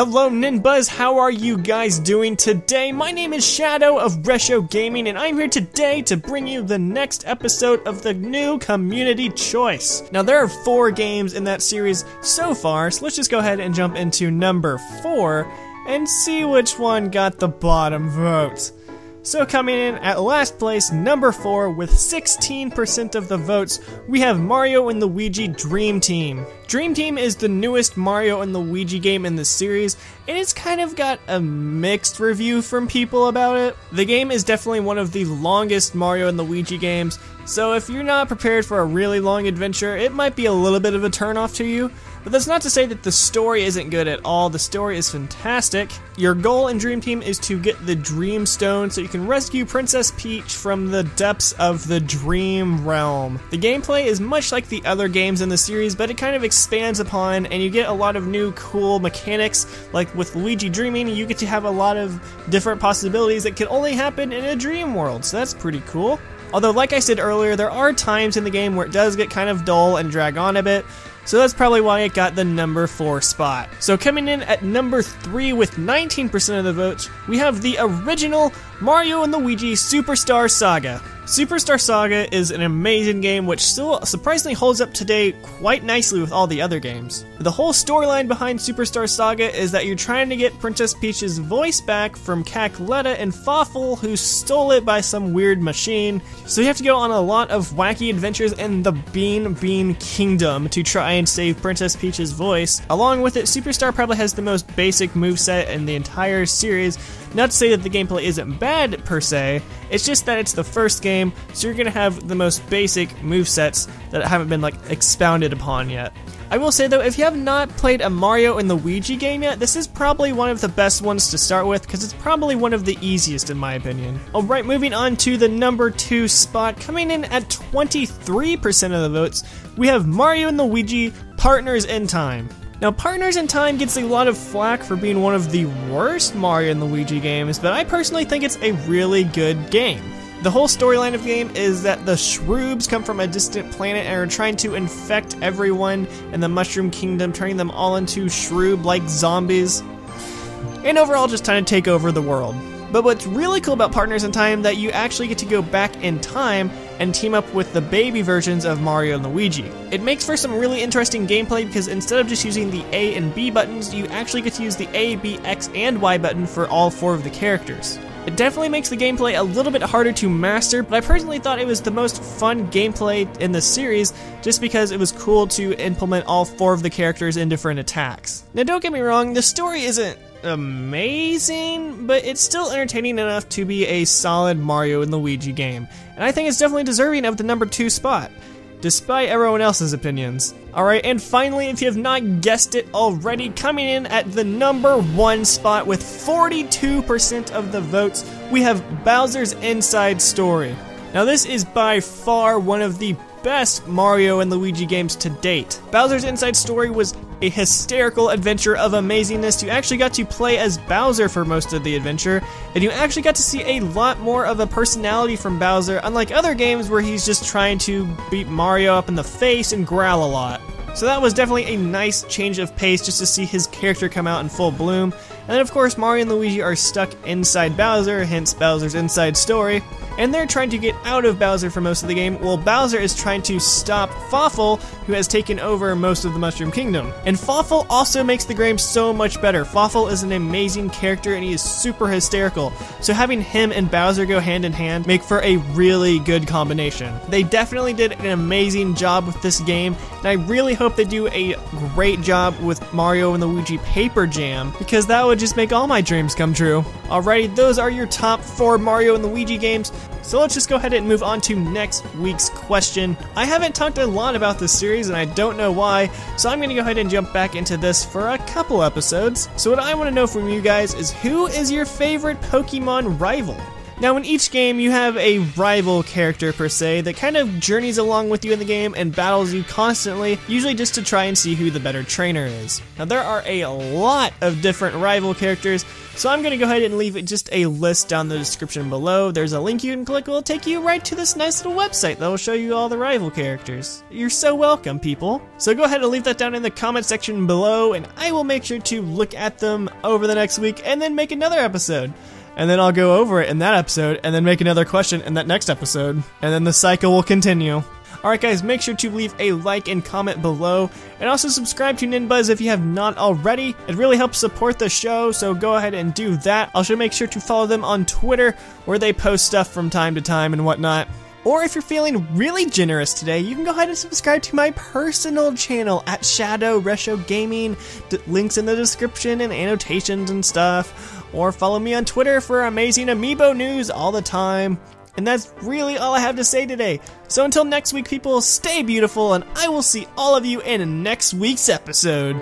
Hello NinBuzz, how are you guys doing today? My name is Shadow of Resho Gaming and I'm here today to bring you the next episode of the new Community Choice. Now there are 4 games in that series so far, so let's just go ahead and jump into number 4 and see which one got the bottom vote. So coming in at last place, number 4, with 16% of the votes, we have Mario and Luigi Dream Team. Dream Team is the newest Mario and Luigi game in the series, and it's kind of got a mixed review from people about it. The game is definitely one of the longest Mario and Luigi games, so if you're not prepared for a really long adventure, it might be a little bit of a turnoff to you. But that's not to say that the story isn't good at all. The story is fantastic. Your goal in Dream Team is to get the Dream Stone so you can rescue Princess Peach from the depths of the Dream Realm. The gameplay is much like the other games in the series, but it kind of expands upon, and you get a lot of new cool mechanics. Like with Luigi dreaming, you get to have a lot of different possibilities that can only happen in a dream world, so that's pretty cool. Although, like I said earlier, there are times in the game where it does get kind of dull and drag on a bit, so that's probably why it got the number 4 spot. So coming in at number 3 with 19% of the votes, we have the original Mario and Luigi Superstar Saga. Superstar Saga is an amazing game which still surprisingly holds up today quite nicely with all the other games. The whole storyline behind Superstar Saga is that you're trying to get Princess Peach's voice back from Cackletta and Fawful, who stole it by some weird machine. So you have to go on a lot of wacky adventures in the Bean Kingdom to try and save Princess Peach's voice. Along with it, Superstar probably has the most basic moveset in the entire series. Not to say that the gameplay isn't bad per se, it's just that it's the first game, so you're gonna have the most basic movesets that haven't been expounded upon yet. I will say though, if you have not played a Mario and Luigi game yet, this is probably one of the best ones to start with, because it's probably one of the easiest in my opinion. Alright, moving on to the number 2 spot, coming in at 23% of the votes, we have Mario and Luigi Partners in Time. Now, Partners in Time gets a lot of flack for being one of the worst Mario and Luigi games, but I personally think it's a really good game. The whole storyline of the game is that the Shroobs come from a distant planet and are trying to infect everyone in the Mushroom Kingdom, turning them all into Shroob-like zombies, and overall just trying to take over the world. But what's really cool about Partners in Time is that you actually get to go back in time and team up with the baby versions of Mario and Luigi. It makes for some really interesting gameplay because instead of just using the A and B buttons, you actually get to use the A, B, X, and Y button for all 4 of the characters. It definitely makes the gameplay a little bit harder to master, but I personally thought it was the most fun gameplay in the series just because it was cool to implement all 4 of the characters in different attacks. Now don't get me wrong, the story isn't amazing, but it's still entertaining enough to be a solid Mario and Luigi game, and I think it's definitely deserving of the number 2 spot, despite everyone else's opinions. Alright, and finally, if you have not guessed it already, coming in at the number 1 spot with 42% of the votes, we have Bowser's Inside Story. Now this is by far one of the best Mario and Luigi games to date. Bowser's Inside Story was a hysterical adventure of amazingness. You actually got to play as Bowser for most of the adventure, and you actually got to see a lot more of a personality from Bowser, unlike other games where he's just trying to beat Mario up in the face and growl a lot. So that was definitely a nice change of pace just to see his character come out in full bloom. And then of course Mario and Luigi are stuck inside Bowser, hence Bowser's Inside Story, and they're trying to get out of Bowser for most of the game, while Bowser is trying to stop Fawful, who has taken over most of the Mushroom Kingdom. And Fawful also makes the game so much better. Fawful is an amazing character and he is super hysterical, so having him and Bowser go hand in hand make for a really good combination. They definitely did an amazing job with this game, and I really hope they do a great job with Mario and Luigi Paper Jam, because that would just make all my dreams come true. Alrighty, those are your top 4 Mario and Luigi games. So let's just go ahead and move on to next week's question. I haven't talked a lot about this series and I don't know why, so I'm going to go ahead and jump back into this for a couple episodes. So what I want to know from you guys is, who is your favorite Pokemon rival? Now in each game you have a rival character per se that kind of journeys along with you in the game and battles you constantly, usually just to try and see who the better trainer is. Now there are a lot of different rival characters, so I'm going to go ahead and leave just a list down in the description below. There's a link you can click, will take you right to this nice little website that will show you all the rival characters. You're so welcome, people. So go ahead and leave that down in the comment section below, and I will make sure to look at them over the next week and then make another episode. And then I'll go over it in that episode, and then make another question in that next episode. And then the cycle will continue. Alright guys, make sure to leave a like and comment below, and also subscribe to NinBuzz if you have not already. It really helps support the show, so go ahead and do that. Also make sure to follow them on Twitter, where they post stuff from time to time and whatnot. Or if you're feeling really generous today, you can go ahead and subscribe to my personal channel at Resho Gaming. Links in the description and annotations and stuff. Or follow me on Twitter for amazing amiibo news all the time. And that's really all I have to say today. So until next week, people, stay beautiful, and I will see all of you in next week's episode.